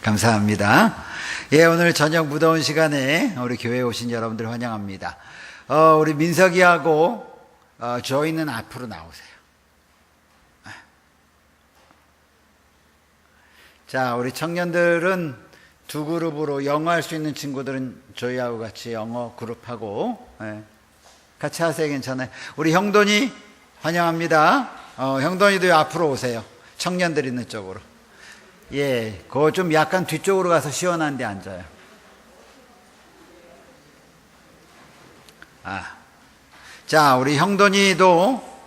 감사합니다. 예, 오늘 저녁 무더운 시간에 우리 교회에 오신 여러분들 환영합니다. 우리 민석이하고 저희는 앞으로 나오세요. 자, 우리 청년들은 두 그룹으로 영어 할 수 있는 친구들은 저희하고 같이 영어 그룹하고 같이 하세요. 괜찮아요. 우리 형돈이 환영합니다. 형돈이도 앞으로 오세요. 청년들 있는 쪽으로. 예, 그거 좀 약간 뒤쪽으로 가서 시원한 데 앉아요. 자, 우리 형돈이도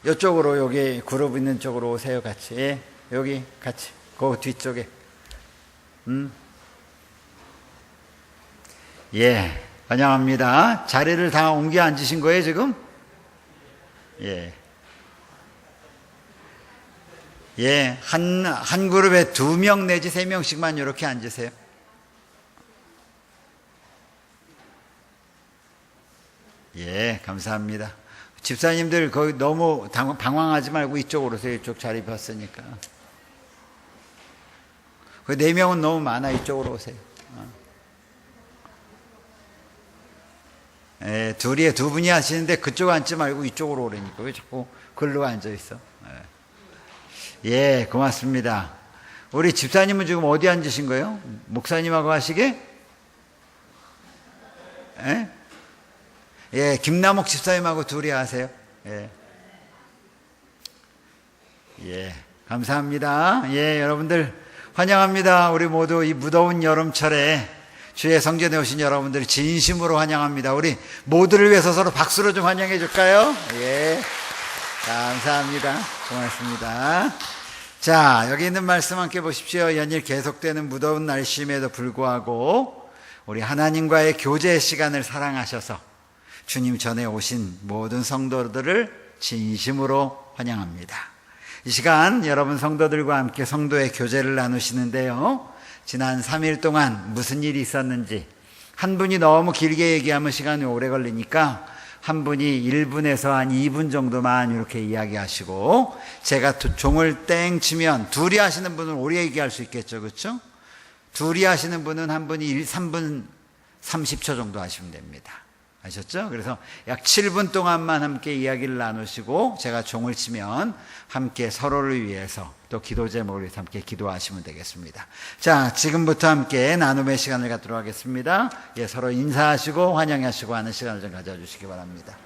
이쪽으로, 여기 그룹 있는 쪽으로 오세요. 같이. 예, 여기 같이. 그 뒤쪽에. 예, 환영합니다. 자리를 다 옮겨 앉으신 거예요, 지금? 예. 예, 한 그룹에 2명 내지 3명씩만 이렇게 앉으세요. 예, 감사합니다. 집사님들 거기 너무 방황하지 말고 이쪽으로 오세요. 이쪽 자리 비었으니까. 그 4명은 너무 많아. 이쪽으로 오세요. 예, 두 분이 하시는데 그쪽 앉지 말고 이쪽으로 오라니까. 왜 자꾸 글로 앉아 있어? 예, 고맙습니다. 우리 집사님은 지금 어디 앉으신 거예요? 목사님하고 하시게? 예? 예, 김남옥 집사님하고 둘이 하세요. 예. 예, 감사합니다. 예, 여러분들 환영합니다. 우리 모두 이 무더운 여름철에 주의 성전에 오신 여러분들 진심으로 환영합니다. 우리 모두를 위해서 서로 박수로 좀 환영해 줄까요? 예. 감사합니다. 고맙습니다. 자, 여기 있는 말씀 함께 보십시오. 연일 계속되는 무더운 날씨임에도 불구하고 우리 하나님과의 교제 시간을 사랑하셔서 주님 전에 오신 모든 성도들을 진심으로 환영합니다. 이 시간 여러분 성도들과 함께 성도의 교제를 나누시는데요, 지난 3일 동안 무슨 일이 있었는지, 한 분이 너무 길게 얘기하면 시간이 오래 걸리니까 한 분이 1분에서 한 2분 정도만 이렇게 이야기하시고, 제가 종을 땡 치면 둘이 하시는 분은 오래 얘기할 수 있겠죠, 그렇죠? 둘이 하시는 분은 한 분이 3분 30초 정도 하시면 됩니다. 아셨죠? 그래서 약 7분 동안만 함께 이야기를 나누시고, 제가 종을 치면 함께 서로를 위해서 또 기도 제목을 위해서 함께 기도하시면 되겠습니다. 자, 지금부터 함께 나눔의 시간을 갖도록 하겠습니다. 예, 서로 인사하시고 환영하시고 하는 시간을 좀 가져주시기 바랍니다.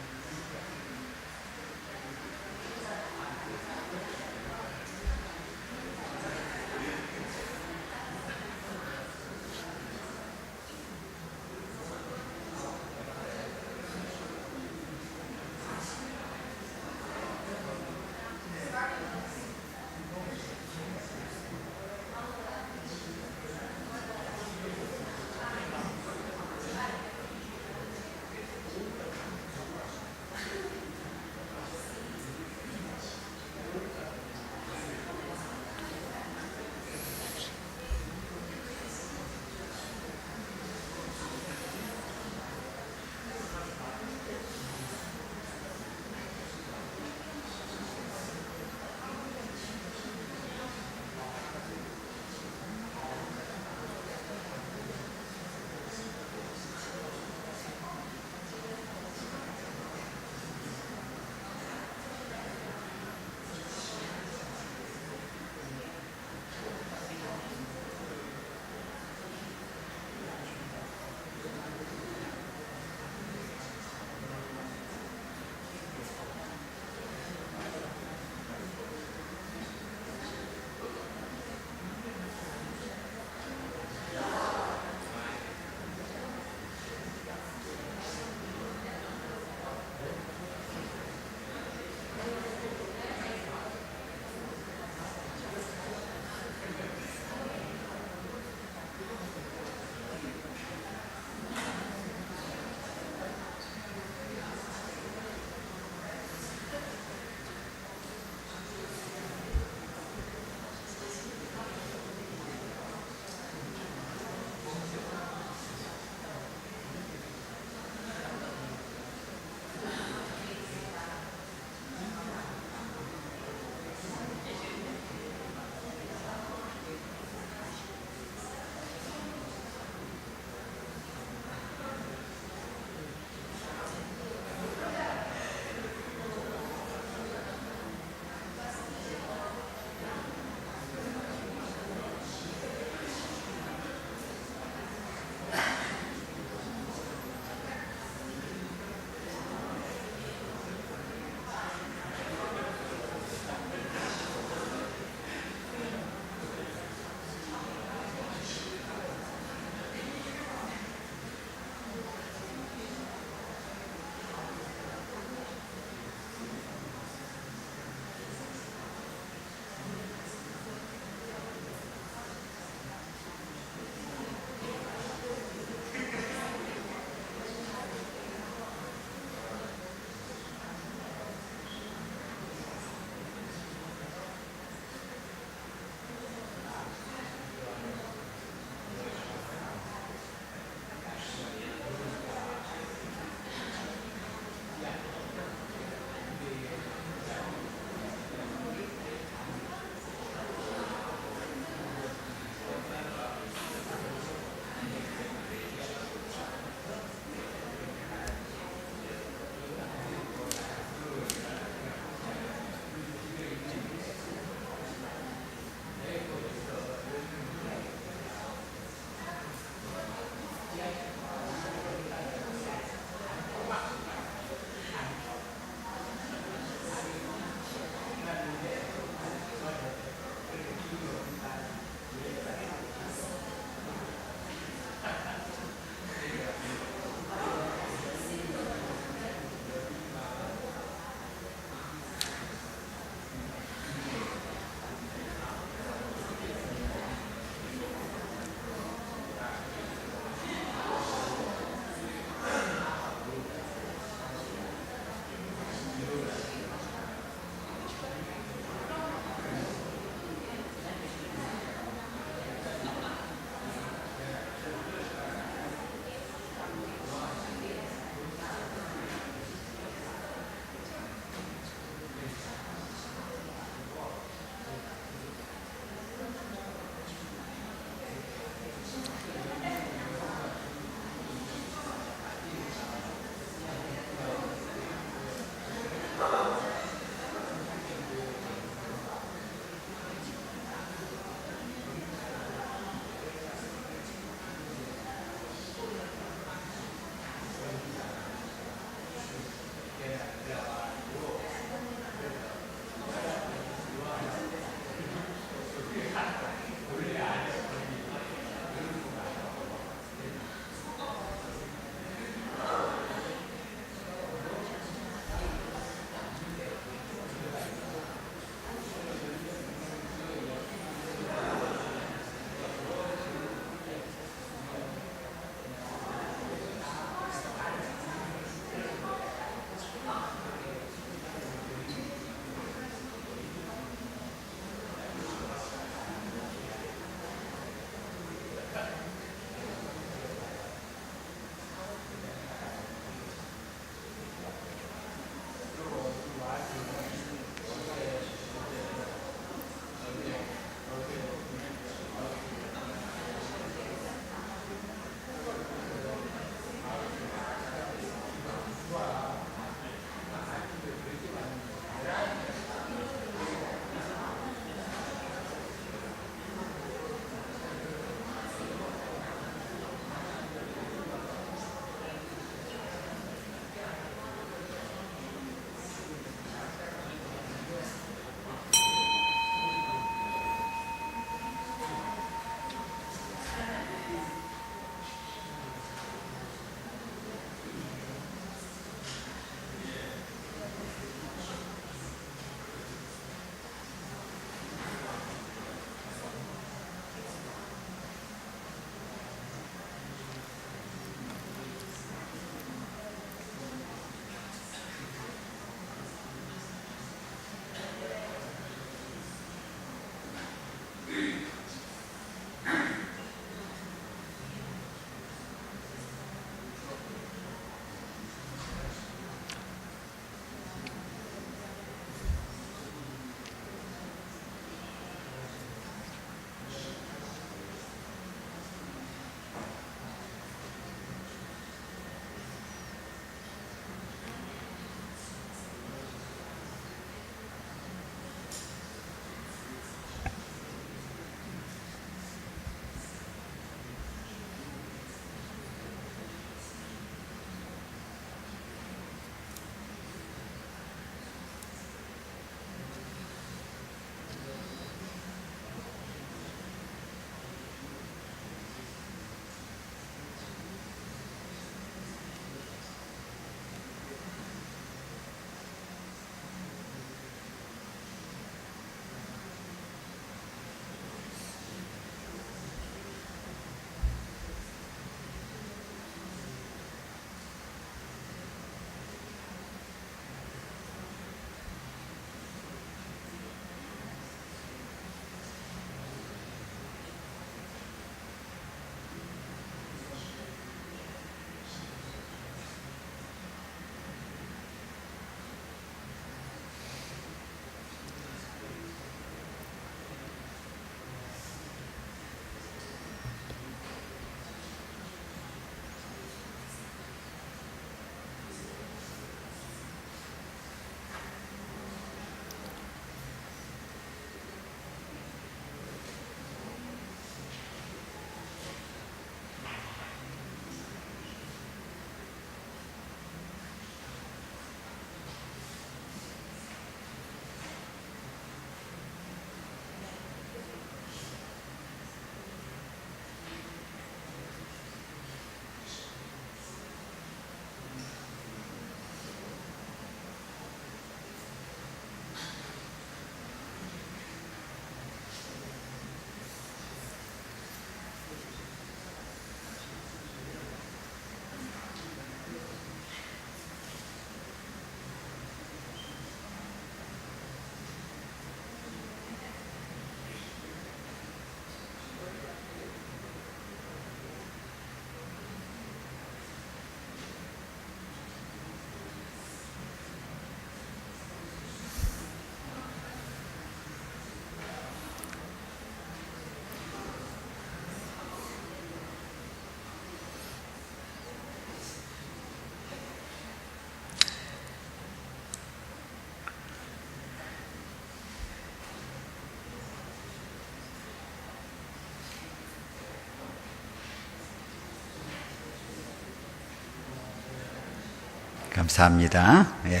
감사합니다. 예.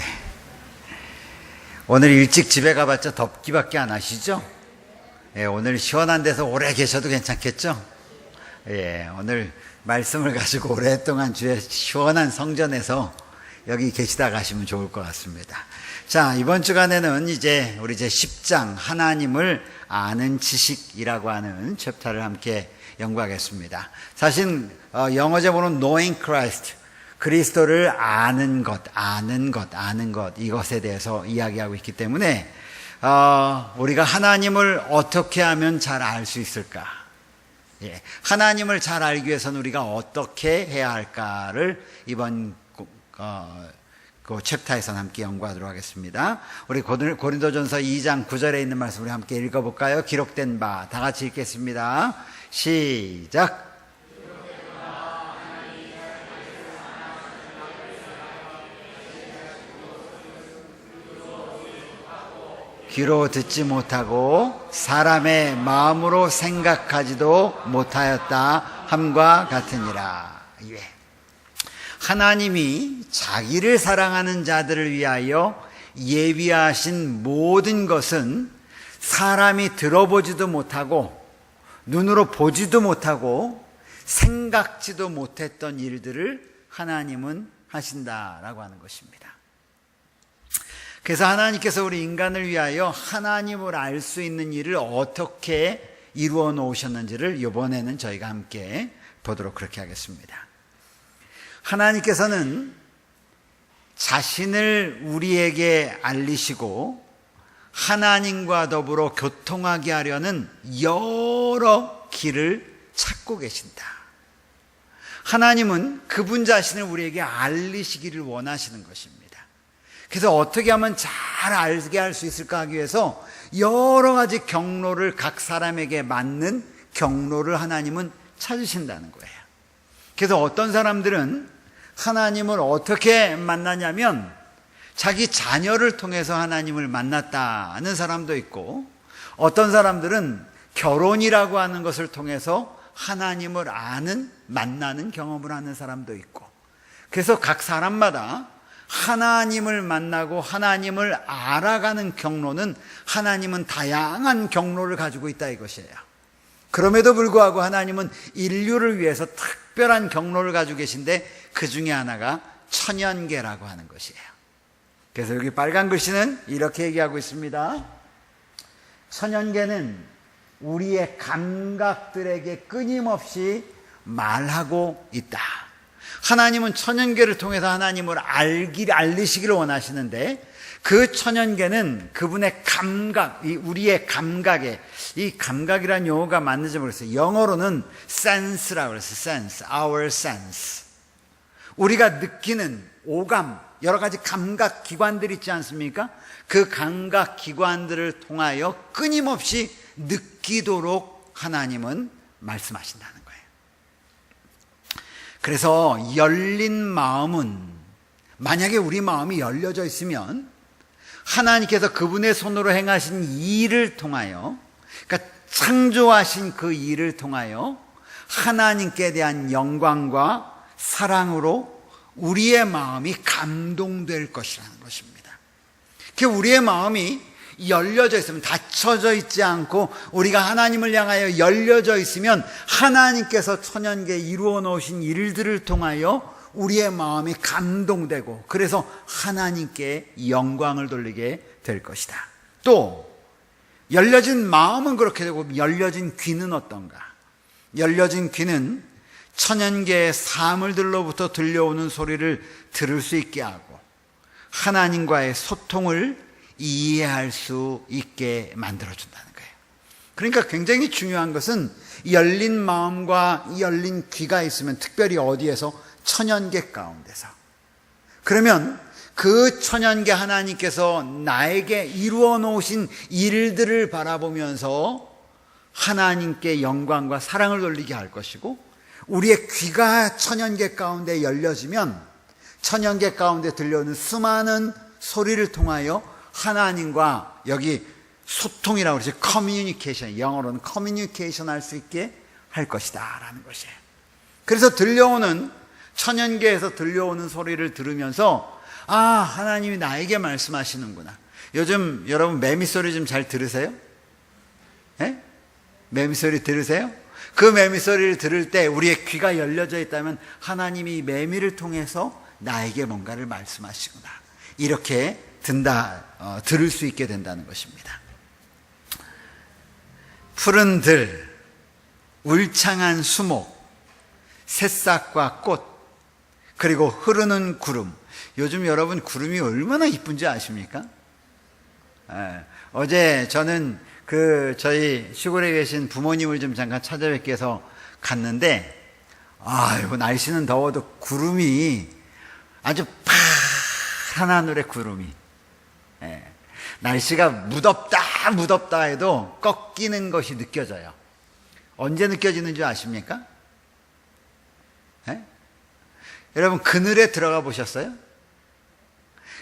오늘 일찍 집에 가봤자 덥기밖에 안 하시죠? 예, 오늘 시원한 데서 오래 계셔도 괜찮겠죠? 예, 오늘 말씀을 가지고 오랫동안 주의 시원한 성전에서 여기 계시다 가시면 좋을 것 같습니다. 자, 이번 주간에는 우리 이제 10장 하나님을 아는 지식이라고 하는 챕터를 함께 연구하겠습니다. 사실 영어 제목은 Knowing Christ, 그리스도를 아는 것, 이것에 대해서 이야기하고 있기 때문에 우리가 하나님을 어떻게 하면 잘 알 수 있을까? 예, 하나님을 잘 알기 위해서는 우리가 어떻게 해야 할까를 이번 그 챕터에서 함께 연구하도록 하겠습니다. 우리 고린도전서 2장 9절에 있는 말씀을 함께 읽어볼까요? 기록된 바 다 같이 읽겠습니다. 시작. 귀로 듣지 못하고 사람의 마음으로 생각하지도 못하였다 함과 같으니라. 예. 하나님이 자기를 사랑하는 자들을 위하여 예비하신 모든 것은 사람이 들어보지도 못하고 눈으로 보지도 못하고 생각지도 못했던 일들을 하나님은 하신다라고 하는 것입니다. 그래서 하나님께서 우리 인간을 위하여 하나님을 알 수 있는 일을 어떻게 이루어 놓으셨는지를 이번에는 저희가 함께 보도록 그렇게 하겠습니다. 하나님께서는 자신을 우리에게 알리시고 하나님과 더불어 교통하게 하려는 여러 길을 찾고 계신다. 하나님은 그분 자신을 우리에게 알리시기를 원하시는 것입니다. 그래서 어떻게 하면 잘 알게 할 수 있을까 하기 위해서 여러 가지 경로를, 각 사람에게 맞는 경로를 하나님은 찾으신다는 거예요. 그래서 어떤 사람들은 하나님을 어떻게 만나냐면 자기 자녀를 통해서 하나님을 만났다는 사람도 있고, 어떤 사람들은 결혼이라고 하는 것을 통해서 하나님을 만나는 경험을 하는 사람도 있고, 그래서 각 사람마다 하나님을 만나고 하나님을 알아가는 경로는, 하나님은 다양한 경로를 가지고 있다 이것이에요. 그럼에도 불구하고 하나님은 인류를 위해서 특별한 경로를 가지고 계신데 그 중에 하나가 천연계라고 하는 것이에요. 그래서 여기 빨간 글씨는 이렇게 얘기하고 있습니다. 천연계는 우리의 감각들에게 끊임없이 말하고 있다. 하나님은 천연계를 통해서 하나님을 알리시기를 원하시는데, 그 천연계는 그분의 감각, 우리의 감각에, 이 감각이라는 용어가 맞는지 모르겠어요. 영어로는 sense라고 그랬어요. sense, our sense. 우리가 느끼는 오감, 여러 가지 감각 기관들이 있지 않습니까? 그 감각 기관들을 통하여 끊임없이 느끼도록 하나님은 말씀하신다는 거예요. 그래서 열린 마음은, 만약에 우리 마음이 열려져 있으면 하나님께서 그분의 손으로 행하신 일을 통하여, 그러니까 창조하신 그 일을 통하여 하나님께 대한 영광과 사랑으로 우리의 마음이 감동될 것이라는 것입니다. 그 우리의 마음이 열려져 있으면, 닫혀져 있지 않고 우리가 하나님을 향하여 열려져 있으면 하나님께서 천연계에 이루어 놓으신 일들을 통하여 우리의 마음이 감동되고, 그래서 하나님께 영광을 돌리게 될 것이다. 또 열려진 마음은 그렇게 되고, 열려진 귀는 어떤가? 열려진 귀는 천연계의 사물들로부터 들려오는 소리를 들을 수 있게 하고 하나님과의 소통을 이해할 수 있게 만들어준다는 거예요. 그러니까 굉장히 중요한 것은 열린 마음과 열린 귀가 있으면, 특별히 어디에서? 천연계 가운데서. 그러면 그 천연계 하나님께서 나에게 이루어 놓으신 일들을 바라보면서 하나님께 영광과 사랑을 돌리게 할 것이고, 우리의 귀가 천연계 가운데 열려지면 천연계 가운데 들려오는 수많은 소리를 통하여 하나님과, 여기 소통이라고 그러죠. 커뮤니케이션, 영어로는 커뮤니케이션 할 수 있게 할 것이다 라는 것이에요. 그래서 천연계에서 들려오는 소리를 들으면서 아, 하나님이 나에게 말씀하시는구나. 요즘 여러분 매미 소리 좀 잘 들으세요? 예? 매미 소리 들으세요? 그 매미 소리를 들을 때 우리의 귀가 열려져 있다면 하나님이 매미를 통해서 나에게 뭔가를 말씀하시구나. 이렇게 들을 수 있게 된다는 것입니다. 푸른 들, 울창한 수목, 새싹과 꽃, 그리고 흐르는 구름. 요즘 여러분 구름이 얼마나 이쁜지 아십니까? 어제 저는 저희 시골에 계신 부모님을 좀 잠깐 찾아뵙기 위해서 갔는데, 아이고, 날씨는 더워도 구름이 아주 파란 하늘의 구름이. 날씨가 무덥다 해도 꺾이는 것이 느껴져요. 언제 느껴지는 줄 아십니까? 여러분, 그늘에 들어가 보셨어요?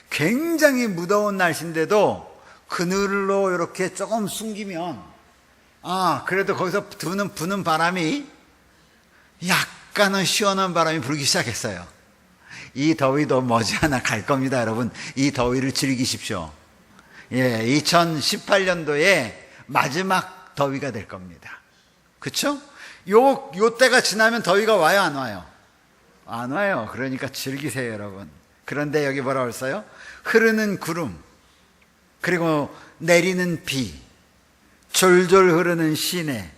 굉장히 무더운 날씨인데도 그늘로 이렇게 조금 숨기면, 그래도 거기서 부는 바람이 약간은 시원한 바람이 불기 시작했어요. 이 더위도 머지않아 갈 겁니다, 여러분. 이 더위를 즐기십시오. 2018년도에 마지막 더위가 될 겁니다. 그쵸? 요 때가 지나면 더위가 와요, 안 와요? 안 와요. 그러니까 즐기세요, 여러분. 그런데 여기 뭐라고 했어요? 흐르는 구름, 그리고 내리는 비, 졸졸 흐르는 시내,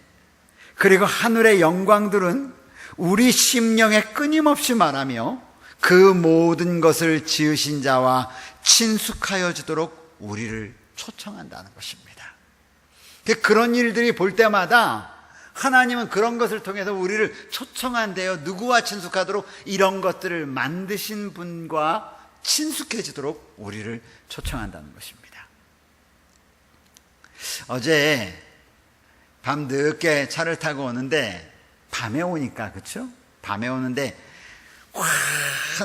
그리고 하늘의 영광들은 우리 심령에 끊임없이 말하며 그 모든 것을 지으신 자와 친숙하여 주도록 우리를 초청한다는 것입니다. 그런 일들이 볼 때마다 하나님은 그런 것을 통해서 우리를 초청한대요. 누구와 친숙하도록? 이런 것들을 만드신 분과 친숙해지도록 우리를 초청한다는 것입니다. 어제 밤 늦게 차를 타고 오는데, 밤에 오니까, 그쵸? 밤에 오는데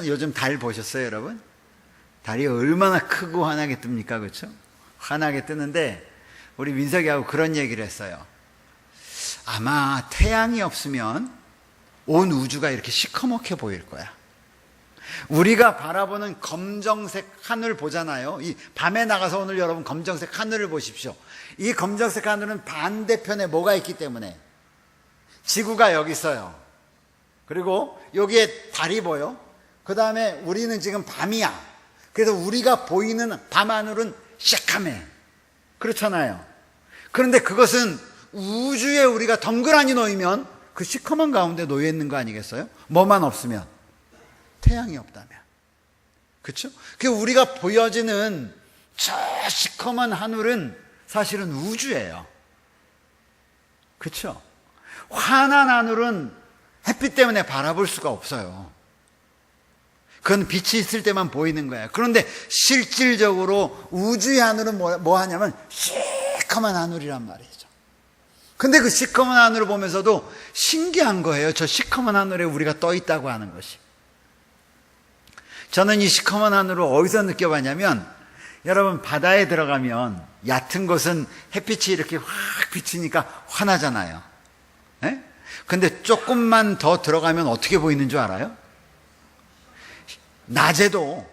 요즘 달 보셨어요, 여러분? 달이 얼마나 크고 환하게 뜹니까, 그쵸? 환하게 뜨는데 우리 민석이하고 그런 얘기를 했어요. 아마 태양이 없으면 온 우주가 이렇게 시커멓게 보일 거야. 우리가 바라보는 검정색 하늘 보잖아요. 이 밤에 나가서 오늘 여러분 검정색 하늘을 보십시오. 이 검정색 하늘은 반대편에 뭐가 있기 때문에, 지구가 여기 있어요. 그리고 여기에 달이 보여. 그 다음에 우리는 지금 밤이야. 그래서 우리가 보이는 밤하늘은 새까매. 그렇잖아요. 그런데 그것은 우주에 우리가 덩그러니 놓이면 그 시커먼 가운데 놓여 있는 거 아니겠어요? 뭐만 없으면? 태양이 없다면. 그렇죠? 그 우리가 보여지는 저 시커먼 하늘은 사실은 우주예요. 그렇죠? 환한 하늘은 햇빛 때문에 바라볼 수가 없어요. 그건 빛이 있을 때만 보이는 거예요. 그런데 실질적으로 우주의 하늘은 뭐 하냐면 시커먼 하늘이란 말이죠. 근데 그 시커먼 하늘을 보면서도 신기한 거예요. 저 시커먼 하늘에 우리가 떠 있다고 하는 것이. 저는 이 시커먼 하늘을 어디서 느껴봤냐면, 여러분 바다에 들어가면 얕은 곳은 햇빛이 이렇게 확 비치니까 환하잖아요. 근데 조금만 더 들어가면 어떻게 보이는 줄 알아요? 낮에도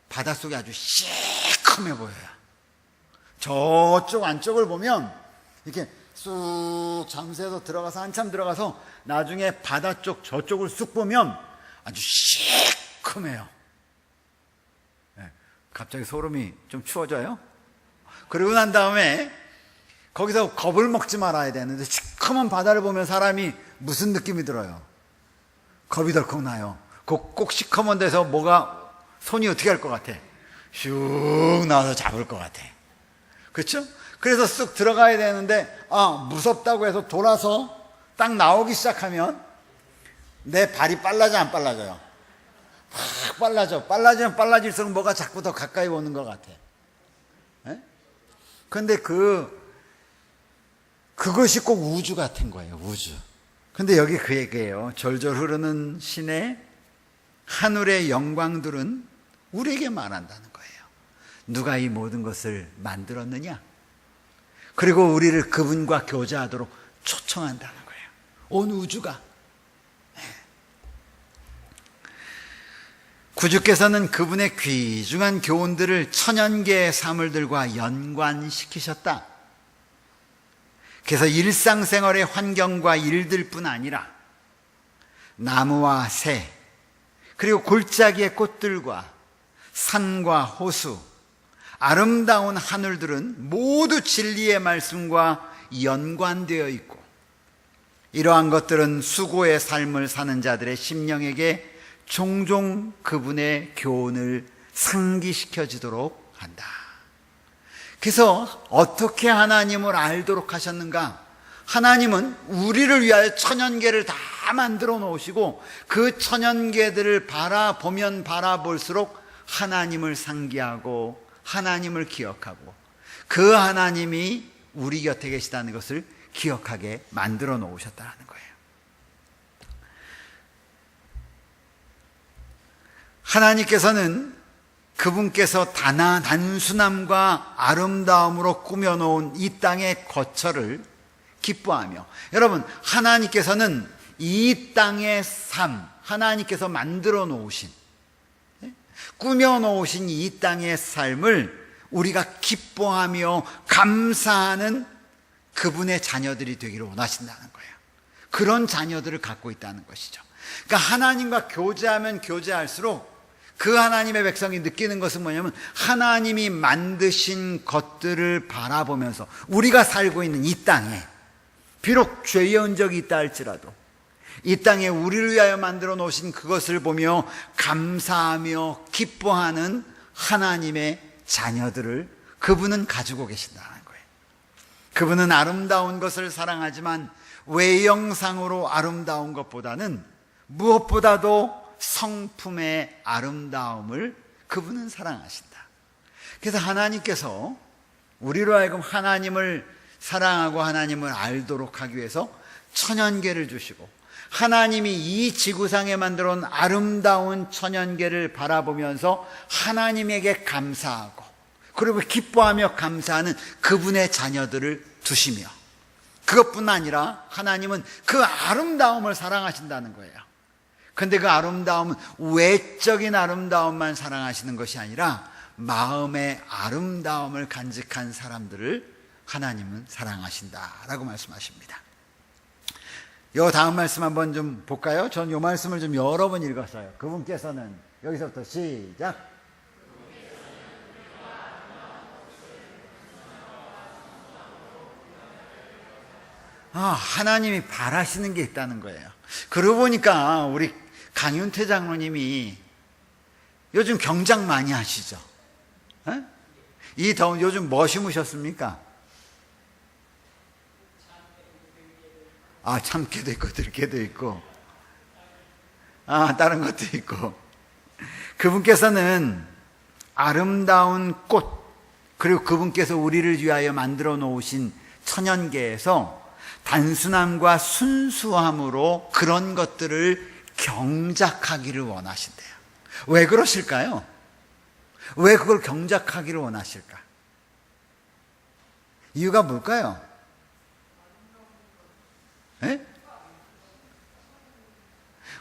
바닷속이 아주 시커매 보여요. 저쪽 안쪽을 보면 이렇게 쑥 잠수해서 들어가서 한참 들어가서 나중에 바다 쪽 저쪽을 쑥 보면 아주 시커매요. 갑자기 소름이 좀 추워져요. 그러고 난 다음에 거기서 겁을 먹지 말아야 되는데, 시커먼 바다를 보면 사람이 무슨 느낌이 들어요? 겁이 덜컥 나요. 꼭 시커먼 데서 손이 어떻게 할 것 같아? 슉 나와서 잡을 것 같아. 그렇죠? 그래서 쑥 들어가야 되는데, 무섭다고 해서 돌아서 딱 나오기 시작하면 내 발이 빨라져, 안 빨라져요? 팍 빨라져. 빨라지면 빨라질수록 뭐가 자꾸 더 가까이 오는 것 같아. 근데 그것이 꼭 우주 같은 거예요, 우주. 근데 여기 그 얘기예요. 졸졸 흐르는 시내 하늘의 영광들은 우리에게 말한다는 거예요. 누가 이 모든 것을 만들었느냐? 그리고 우리를 그분과 교제하도록 초청한다는 거예요. 온 우주가. 구주께서는 그분의 귀중한 교훈들을 천연계의 사물들과 연관시키셨다. 그래서 일상생활의 환경과 일들뿐 아니라 나무와 새, 그리고 골짜기의 꽃들과 산과 호수, 아름다운 하늘들은 모두 진리의 말씀과 연관되어 있고, 이러한 것들은 수고의 삶을 사는 자들의 심령에게 종종 그분의 교훈을 상기시켜지도록 한다. 그래서 어떻게 하나님을 알도록 하셨는가? 하나님은 우리를 위하여 천연계를 다 만들어 놓으시고 그 천연계들을 바라보면 바라볼수록 하나님을 상기하고 하나님을 기억하고 그 하나님이 우리 곁에 계시다는 것을 기억하게 만들어 놓으셨다는 거예요. 하나님께서는 그분께서 단순함과 아름다움으로 꾸며놓은 이 땅의 거처를 기뻐하며, 여러분, 하나님께서는 이 땅의 삶, 하나님께서 만들어 놓으신, 꾸며 놓으신 이 땅의 삶을 우리가 기뻐하며 감사하는 그분의 자녀들이 되기를 원하신다는 거예요. 그런 자녀들을 갖고 있다는 것이죠. 그러니까 하나님과 교제하면 교제할수록 그 하나님의 백성이 느끼는 것은 뭐냐면, 하나님이 만드신 것들을 바라보면서 우리가 살고 있는 이 땅에 비록 죄의 흔적이 있다 할지라도 이 땅에 우리를 위하여 만들어 놓으신 그것을 보며 감사하며 기뻐하는 하나님의 자녀들을 그분은 가지고 계신다는 거예요. 그분은 아름다운 것을 사랑하지만 외형상으로 아름다운 것보다는 무엇보다도 성품의 아름다움을 그분은 사랑하신다. 그래서 하나님께서 우리로 하여금 하나님을 사랑하고 하나님을 알도록 하기 위해서 천연계를 주시고, 하나님이 이 지구상에 만들어 놓은 아름다운 천연계를 바라보면서 하나님에게 감사하고 그리고 기뻐하며 감사하는 그분의 자녀들을 두시며, 그것뿐 아니라 하나님은 그 아름다움을 사랑하신다는 거예요. 그런데 그 아름다움은 외적인 아름다움만 사랑하시는 것이 아니라 마음의 아름다움을 간직한 사람들을 하나님은 사랑하신다라고 말씀하십니다. 요 다음 말씀 한번 좀 볼까요? 전 요 말씀을 좀 여러 번 읽었어요. 그분께서는, 여기서부터 시작. 하나님이 바라시는 게 있다는 거예요. 그러고 보니까 우리 강윤태 장로님이 요즘 경작 많이 하시죠? 에? 이 더운 요즘 뭐 심으셨습니까? 참깨도 있고 들깨도 있고 다른 것도 있고, 그분께서는 아름다운 꽃, 그리고 그분께서 우리를 위하여 만들어 놓으신 천연계에서 단순함과 순수함으로 그런 것들을 경작하기를 원하신대요. 왜 그러실까요? 왜 그걸 경작하기를 원하실까? 이유가 뭘까요? 에?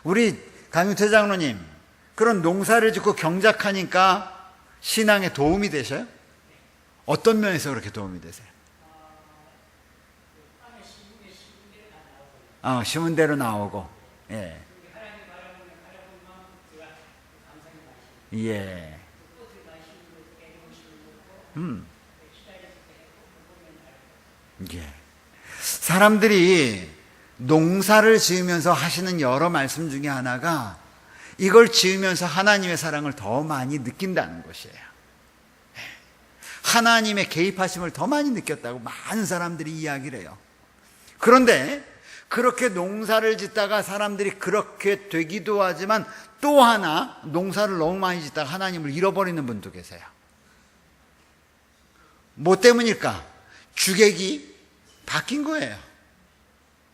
우리 강윤태 장로님, 그런 농사를 짓고 경작하니까 신앙에 도움이 되셔요? 어떤 면에서 그렇게 도움이 되세요? 심은 대로 나오고, 예. 예. 예. 사람들이 농사를 지으면서 하시는 여러 말씀 중에 하나가 이걸 지으면서 하나님의 사랑을 더 많이 느낀다는 것이에요. 하나님의 개입하심을 더 많이 느꼈다고 많은 사람들이 이야기를 해요. 그런데 그렇게 농사를 짓다가 사람들이 그렇게 되기도 하지만 또 하나 농사를 너무 많이 짓다가 하나님을 잃어버리는 분도 계세요. 뭐 때문일까? 주객이 바뀐 거예요.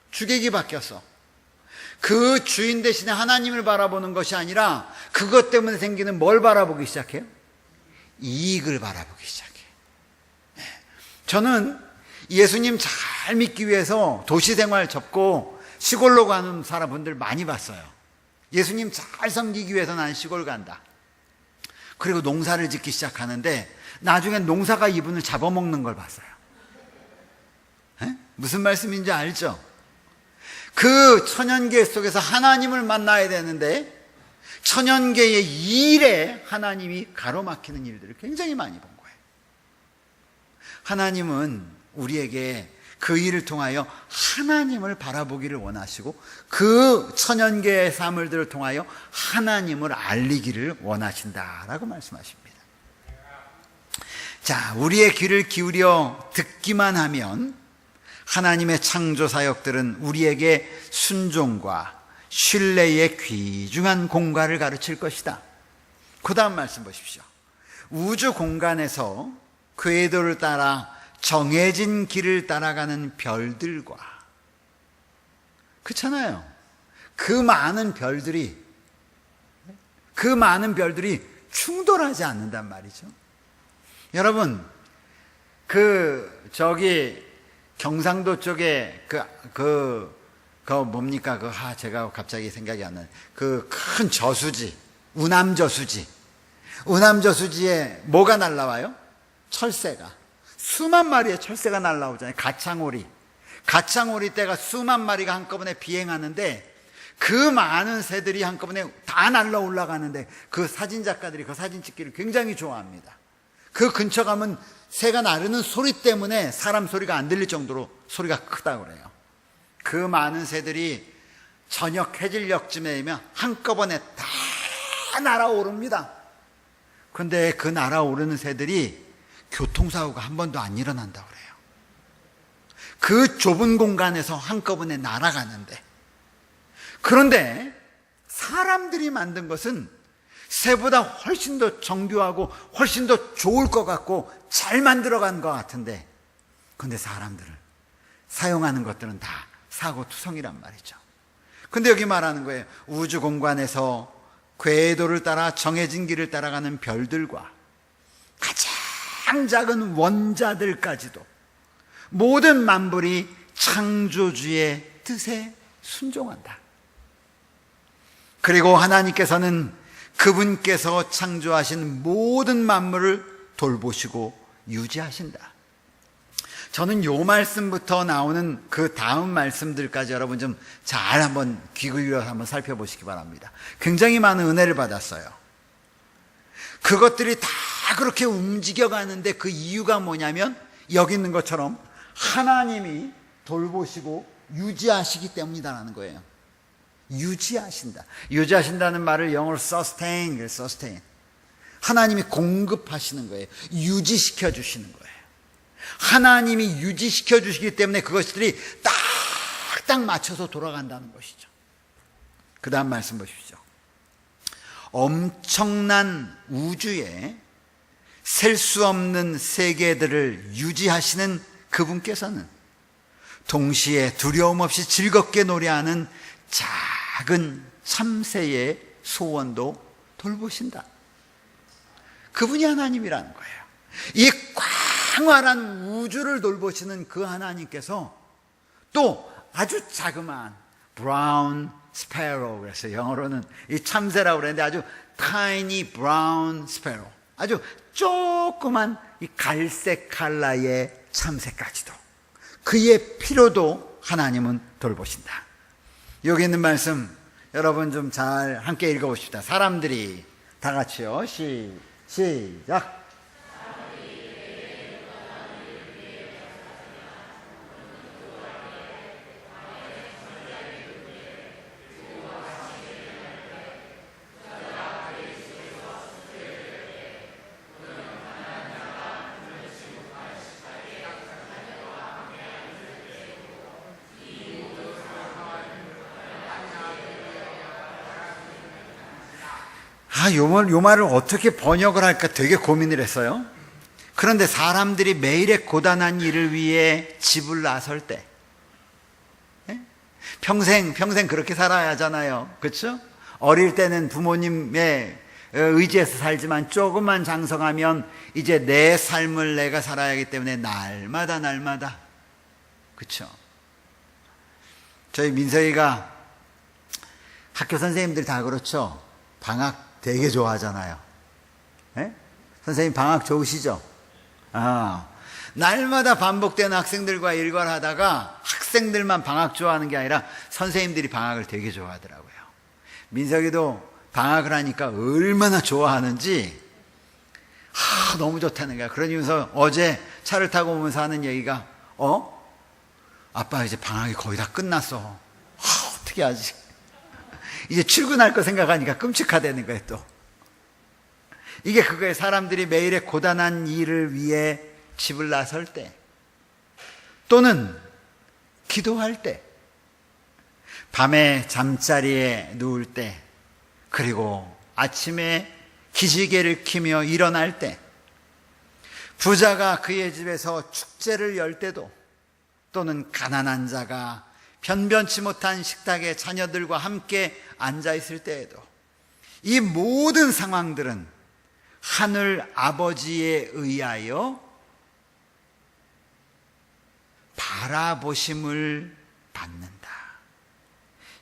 주객이 바뀌었어. 그 주인 대신에 하나님을 바라보는 것이 아니라 그것 때문에 생기는 뭘 바라보기 시작해요? 이익을 바라보기 시작해요. 저는 예수님 잘 믿기 위해서 도시생활 접고 시골로 가는 사람분들 많이 봤어요. 예수님 잘 섬기기 위해서 난 시골 간다. 그리고 농사를 짓기 시작하는데 나중에 농사가 이분을 잡아먹는 걸 봤어요. 무슨 말씀인지 알죠? 그 천연계 속에서 하나님을 만나야 되는데 천연계의 일에 하나님이 가로막히는 일들을 굉장히 많이 본 거예요. 하나님은 우리에게 그 일을 통하여 하나님을 바라보기를 원하시고 그 천연계의 사물들을 통하여 하나님을 알리기를 원하신다라고 말씀하십니다. 자, 우리의 귀를 기울여 듣기만 하면 하나님의 창조 사역들은 우리에게 순종과 신뢰의 귀중한 공과를 가르칠 것이다. 그 다음 말씀 보십시오. 우주 공간에서 궤도를 따라 정해진 길을 따라가는 별들과, 그렇잖아요. 그 많은 별들이 충돌하지 않는단 말이죠. 여러분, 경상도 쪽에 제가 갑자기 생각이 안 나요. 그 큰 저수지, 운암저수지에 뭐가 날라와요? 철새가. 수만 마리의 철새가 날라오잖아요. 가창오리 떼가 수만 마리가 한꺼번에 비행하는데 그 많은 새들이 한꺼번에 다 날라 올라가는데 그 사진작가들이 그 사진 찍기를 굉장히 좋아합니다. 그 근처 가면 새가 나르는 소리 때문에 사람 소리가 안 들릴 정도로 소리가 크다고 그래요. 그 많은 새들이 저녁 해질녘쯤에 되면 한꺼번에 다 날아오릅니다. 그런데 그 날아오르는 새들이 교통사고가 한 번도 안 일어난다고 그래요. 그 좁은 공간에서 한꺼번에 날아가는데, 그런데 사람들이 만든 것은 새보다 훨씬 더 정교하고 훨씬 더 좋을 것 같고 잘 만들어간 것 같은데, 그런데 사람들을 사용하는 것들은 다 사고투성이란 말이죠. 근데 여기 말하는 거예요. 우주 공간에서 궤도를 따라 정해진 길을 따라가는 별들과 가장 작은 원자들까지도 모든 만물이 창조주의 뜻에 순종한다. 그리고 하나님께서는 그분께서 창조하신 모든 만물을 돌보시고 유지하신다. 저는 요 말씀부터 나오는 그 다음 말씀들까지 여러분 좀 잘 한번 귀 기울여서 한번 살펴보시기 바랍니다. 굉장히 많은 은혜를 받았어요. 그것들이 다 그렇게 움직여가는데 그 이유가 뭐냐면 여기 있는 것처럼 하나님이 돌보시고 유지하시기 때문이다라는 거예요. 유지하신다는 말을 영어로 sustain. 하나님이 공급하시는 거예요. 유지시켜 주시는 거예요. 하나님이 유지시켜 주시기 때문에 그것들이 딱딱 맞춰서 돌아간다는 것이죠. 그 다음 말씀 보십시오. 엄청난 우주에 셀 수 없는 세계들을 유지하시는 그분께서는 동시에 두려움 없이 즐겁게 노래하는 작은 참새의 소원도 돌보신다. 그분이 하나님이라는 거예요. 이 광활한 우주를 돌보시는 그 하나님께서 또 아주 자그마한 브라운 스패로, 그래서 영어로는 이 참새라고 그랬는데 아주 tiny brown sparrow, 아주 조그만 이 갈색 컬러의 참새까지도 그의 피로도 하나님은 돌보신다. 여기 있는 말씀 여러분 좀 잘 함께 읽어봅시다. 사람들이 다 같이요. 시작. 요 말을 어떻게 번역을 할까 되게 고민을 했어요. 그런데 사람들이 매일의 고단한 일을 위해 집을 나설 때, 평생 그렇게 살아야 하잖아요. 그렇죠? 어릴 때는 부모님의 의지에서 살지만 조금만 장성하면 이제 내 삶을 내가 살아야 하기 때문에 날마다 그렇죠? 저희 민서이가 학교 선생님들 다 그렇죠? 방학 되게 좋아하잖아요. 선생님 방학 좋으시죠? 날마다 반복되는 학생들과 일과를 하다가 학생들만 방학 좋아하는 게 아니라 선생님들이 방학을 되게 좋아하더라고요. 민석이도 방학을 하니까 얼마나 좋아하는지 너무 좋다는 거야. 그러면서 어제 차를 타고 오면서 하는 얘기가 아빠 이제 방학이 거의 다 끝났어. 어떻게 하지? 이제 출근할 거 생각하니까 끔찍하다는 거예요. 또 이게 그거예요. 사람들이 매일의 고단한 일을 위해 집을 나설 때 또는 기도할 때, 밤에 잠자리에 누울 때, 그리고 아침에 기지개를 키며 일어날 때, 부자가 그의 집에서 축제를 열 때도, 또는 가난한 자가 변변치 못한 식탁에 자녀들과 함께 앉아 있을 때에도, 이 모든 상황들은 하늘 아버지에 의하여 바라보심을 받는다.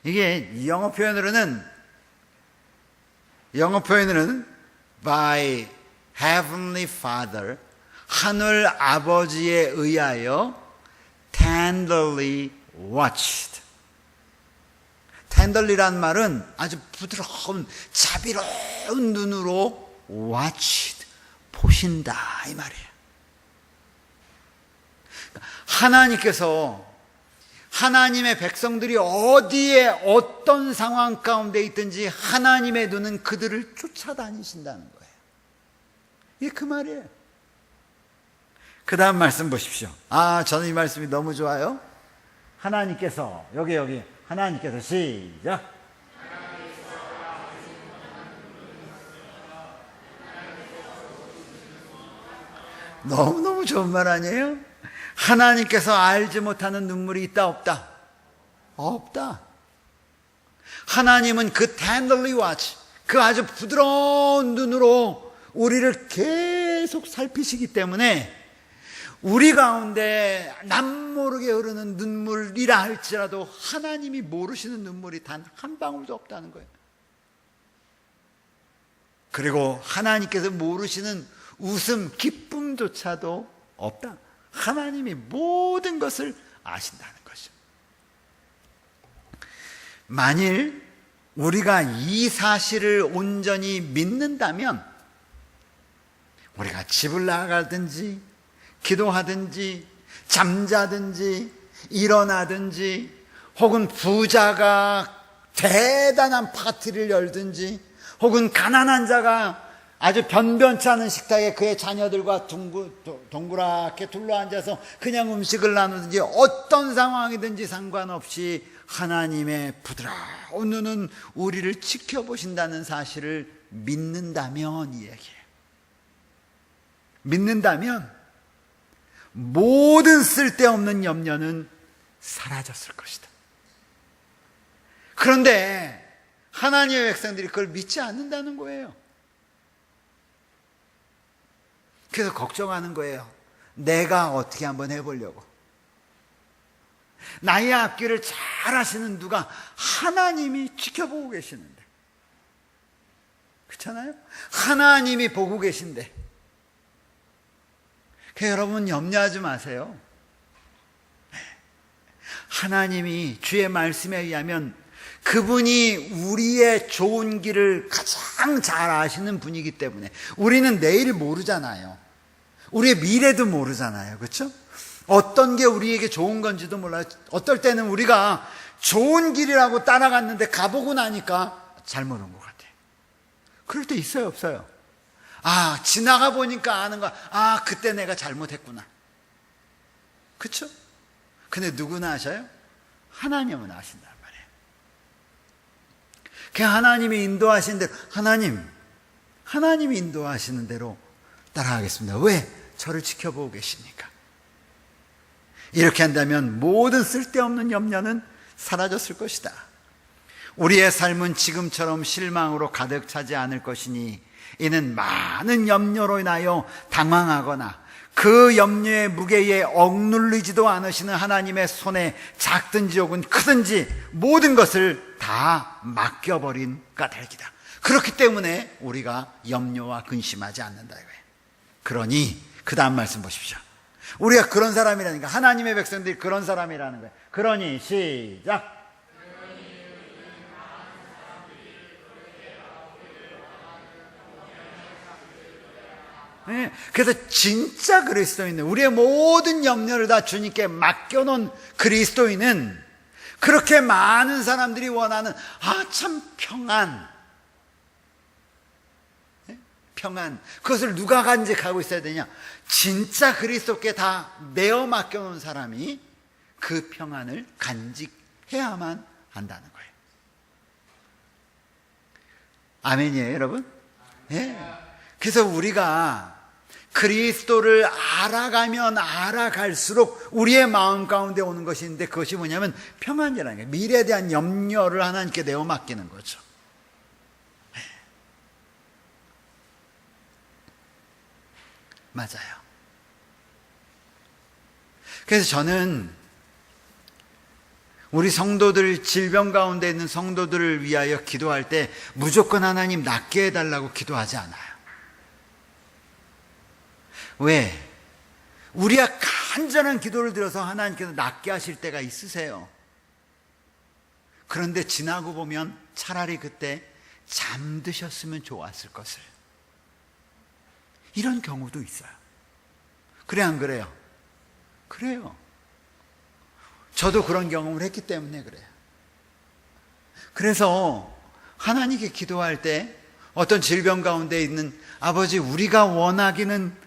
이게 영어 표현으로는 by Heavenly Father, 하늘 아버지에 의하여 tenderly watched. tenderly란 말은 아주 부드러운 자비로운 눈으로 watched, 보신다 이 말이에요. 하나님께서 하나님의 백성들이 어디에 어떤 상황 가운데 있든지 하나님의 눈은 그들을 쫓아다니신다는 거예요. 이게 그 말이에요. 그 다음 말씀 보십시오. 저는 이 말씀이 너무 좋아요. 하나님께서 여기 하나님께서 시작. 너무너무 좋은 말 아니에요? 하나님께서 알지 못하는 눈물이 있다 없다? 없다. 하나님은 그 tenderly watch, 그 아주 부드러운 눈으로 우리를 계속 살피시기 때문에 우리 가운데 남모르게 흐르는 눈물이라 할지라도 하나님이 모르시는 눈물이 단 한 방울도 없다는 거예요. 그리고 하나님께서 모르시는 웃음, 기쁨조차도 없다. 하나님이 모든 것을 아신다는 것이죠. 만일 우리가 이 사실을 온전히 믿는다면 우리가 집을 나가든지 기도하든지 잠자든지 일어나든지 혹은 부자가 대단한 파티를 열든지 혹은 가난한 자가 아주 변변치 않은 식탁에 그의 자녀들과 동그랗게 둘러앉아서 그냥 음식을 나누든지 어떤 상황이든지 상관없이 하나님의 부드러운 눈은 우리를 지켜보신다는 사실을 믿는다면, 이 얘기예요. 믿는다면 모든 쓸데없는 염려는 사라졌을 것이다. 그런데 하나님의 백성들이 그걸 믿지 않는다는 거예요. 그래서 걱정하는 거예요. 내가 어떻게 한번 해보려고. 나의 앞길을 잘 하시는 누가 하나님이 지켜보고 계시는데, 그렇잖아요? 하나님이 보고 계신데. 그래서 여러분 염려하지 마세요. 하나님이 주의 말씀에 의하면 그분이 우리의 좋은 길을 가장 잘 아시는 분이기 때문에 우리는 내일 모르잖아요. 우리의 미래도 모르잖아요. 그렇죠? 어떤 게 우리에게 좋은 건지도 몰라요. 어떨 때는 우리가 좋은 길이라고 따라갔는데 가보고 나니까 잘못 온 것 같아요. 그럴 때 있어요, 없어요? 지나가 보니까 아는 거야. 그때 내가 잘못했구나. 그렇죠? 근데 누구나 아셔요? 하나님은 아신단 말이에요. 그냥 하나님이 인도하신 대로, 하나님이 인도하시는 대로 따라가겠습니다. 왜? 저를 지켜보고 계시니까. 이렇게 한다면 모든 쓸데없는 염려는 사라졌을 것이다. 우리의 삶은 지금처럼 실망으로 가득 차지 않을 것이니 이는 많은 염려로 인하여 당황하거나 그 염려의 무게에 억눌리지도 않으시는 하나님의 손에 작든지 혹은 크든지 모든 것을 다 맡겨버린 까닭이다. 그렇기 때문에 우리가 염려와 근심하지 않는다 이거예요. 그러니 그 다음 말씀 보십시오. 우리가 그런 사람이라니까. 하나님의 백성들이 그런 사람이라는 거예요. 그러니 시작. 네, 그래서 진짜 그리스도인은, 우리의 모든 염려를 다 주님께 맡겨놓은 그리스도인은 그렇게 많은 사람들이 원하는 참 평안, 평안, 그것을 누가 간직하고 있어야 되냐? 진짜 그리스도께 다 내어 맡겨놓은 사람이 그 평안을 간직해야만 한다는 거예요. 아멘이에요, 여러분? 예. 그래서 우리가 그리스도를 알아가면 알아갈수록 우리의 마음 가운데 오는 것이 있는데, 그것이 뭐냐면 평안이라는 거예요. 미래에 대한 염려를 하나님께 내어 맡기는 거죠. 맞아요. 그래서 저는 우리 성도들, 질병 가운데 있는 성도들을 위하여 기도할 때 무조건 하나님 낫게 해달라고 기도하지 않아요. 왜? 우리가 간절한 기도를 드려서 하나님께서 낫게 하실 때가 있으세요. 그런데 지나고 보면 차라리 그때 잠드셨으면 좋았을 것을, 이런 경우도 있어요. 그래 안 그래요? 그래요. 저도 그런 경험을 했기 때문에 그래요. 그래서 하나님께 기도할 때 어떤 질병 가운데 있는 아버지, 우리가 원하기는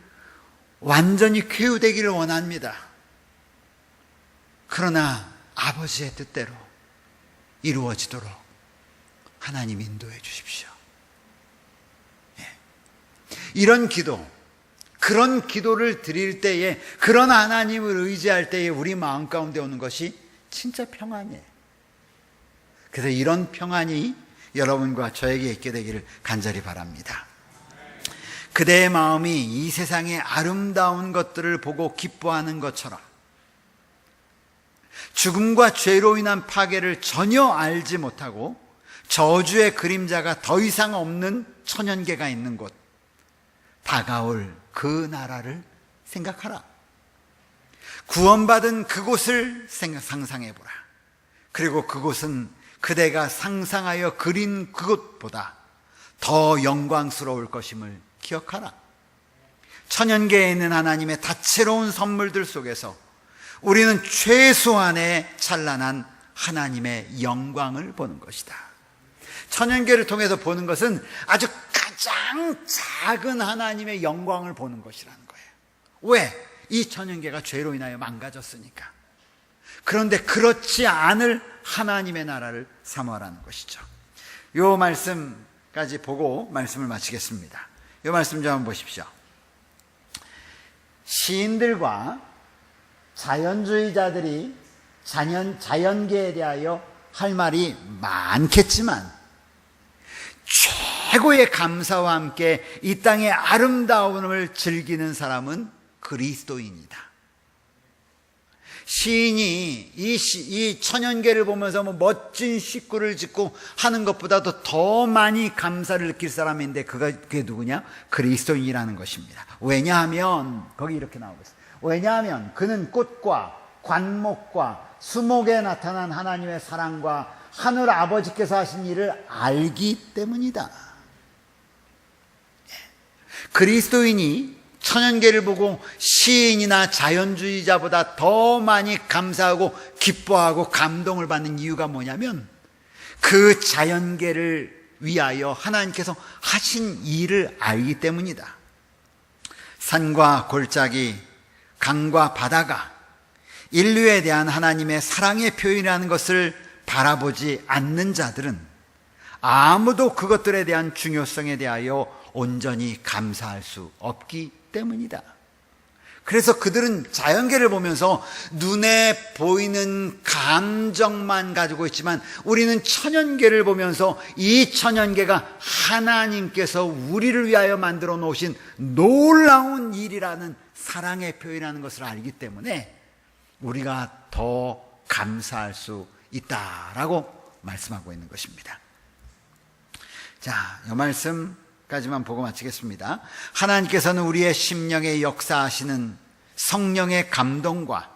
완전히 쾌유되기를 원합니다. 그러나 아버지의 뜻대로 이루어지도록 하나님 인도해 주십시오. 이런 기도, 그런 기도를 드릴 때에, 그런 하나님을 의지할 때에 우리 마음 가운데 오는 것이 진짜 평안이에요. 그래서 이런 평안이 여러분과 저에게 있게 되기를 간절히 바랍니다. 그대의 마음이 이 세상의 아름다운 것들을 보고 기뻐하는 것처럼 죽음과 죄로 인한 파괴를 전혀 알지 못하고 저주의 그림자가 더 이상 없는 천연계가 있는 곳, 다가올 그 나라를 생각하라. 구원받은 그곳을 상상해보라. 그리고 그곳은 그대가 상상하여 그린 그곳보다 더 영광스러울 것임을 기억하라. 천연계에 있는 하나님의 다채로운 선물들 속에서 우리는 최소한의 찬란한 하나님의 영광을 보는 것이다. 천연계를 통해서 보는 것은 아주 가장 작은 하나님의 영광을 보는 것이라는 거예요. 왜? 이 천연계가 죄로 인하여 망가졌으니까. 그런데 그렇지 않을 하나님의 나라를 사모하라는 것이죠. 이 말씀까지 보고 말씀을 마치겠습니다. 이 말씀 좀 한번 보십시오. 시인들과 자연주의자들이 자연계에 대하여 할 말이 많겠지만 최고의 감사와 함께 이 땅의 아름다움을 즐기는 사람은 그리스도인이다. 시인이 이 천연계를 보면서 멋진 식구를 짓고 하는 것보다도 더 많이 감사를 느낄 사람인데 그게 누구냐? 그리스도인이라는 것입니다. 왜냐하면 거기 이렇게 나오고 있어요. 왜냐하면 그는 꽃과 관목과 수목에 나타난 하나님의 사랑과 하늘 아버지께서 하신 일을 알기 때문이다. 그리스도인이 천연계를 보고 시인이나 자연주의자보다 더 많이 감사하고 기뻐하고 감동을 받는 이유가 뭐냐면 그 자연계를 위하여 하나님께서 하신 일을 알기 때문이다. 산과 골짜기, 강과 바다가 인류에 대한 하나님의 사랑의 표현이라는 것을 바라보지 않는 자들은 아무도 그것들에 대한 중요성에 대하여 온전히 감사할 수 없기 때문이다. 그래서 그들은 자연계를 보면서 눈에 보이는 감정만 가지고 있지만 우리는 천연계를 보면서 이 천연계가 하나님께서 우리를 위하여 만들어 놓으신 놀라운 일이라는 사랑의 표현이라는 것을 알기 때문에 우리가 더 감사할 수 있다라고 말씀하고 있는 것입니다. 자, 이 말씀 까지만 보고 마치겠습니다. 하나님께서는 우리의 심령에 역사하시는 성령의 감동과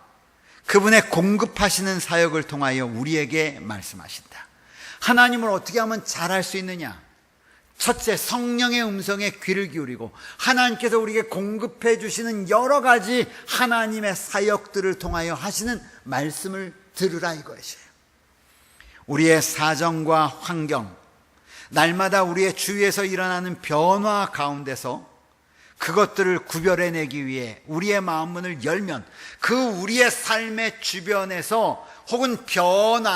그분의 공급하시는 사역을 통하여 우리에게 말씀하신다. 하나님을 어떻게 하면 잘할 수 있느냐? 첫째, 성령의 음성에 귀를 기울이고 하나님께서 우리에게 공급해 주시는 여러 가지 하나님의 사역들을 통하여 하시는 말씀을 들으라 이것이에요. 우리의 사정과 환경, 날마다 우리의 주위에서 일어나는 변화 가운데서 그것들을 구별해내기 위해 우리의 마음문을 열면 그 우리의 삶의 주변에서 혹은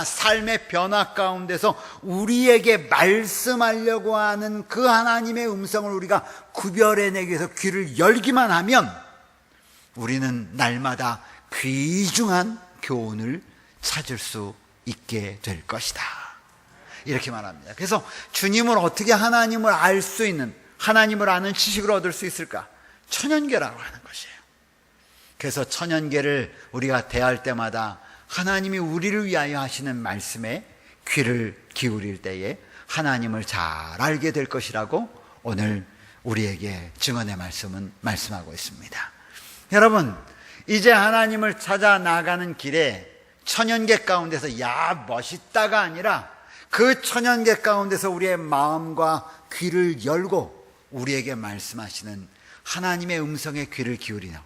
삶의 변화 가운데서 우리에게 말씀하려고 하는 그 하나님의 음성을 우리가 구별해내기 위해서 귀를 열기만 하면 우리는 날마다 귀중한 교훈을 찾을 수 있게 될 것이다. 이렇게 말합니다. 그래서 주님을 어떻게 하나님을 알 수 있는, 하나님을 아는 지식을 얻을 수 있을까? 천연계라고 하는 것이에요. 그래서 천연계를 우리가 대할 때마다 하나님이 우리를 위하여 하시는 말씀에 귀를 기울일 때에 하나님을 잘 알게 될 것이라고 오늘 우리에게 증언의 말씀은 말씀하고 있습니다. 여러분, 이제 하나님을 찾아 나가는 길에 천연계 가운데서 야 멋있다가 아니라 그 천연계 가운데서 우리의 마음과 귀를 열고 우리에게 말씀하시는 하나님의 음성에 귀를 기울이며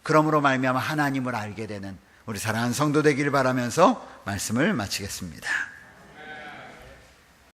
그러므로 말미암아 하나님을 알게 되는 우리 사랑하는 성도 되기를 바라면서 말씀을 마치겠습니다.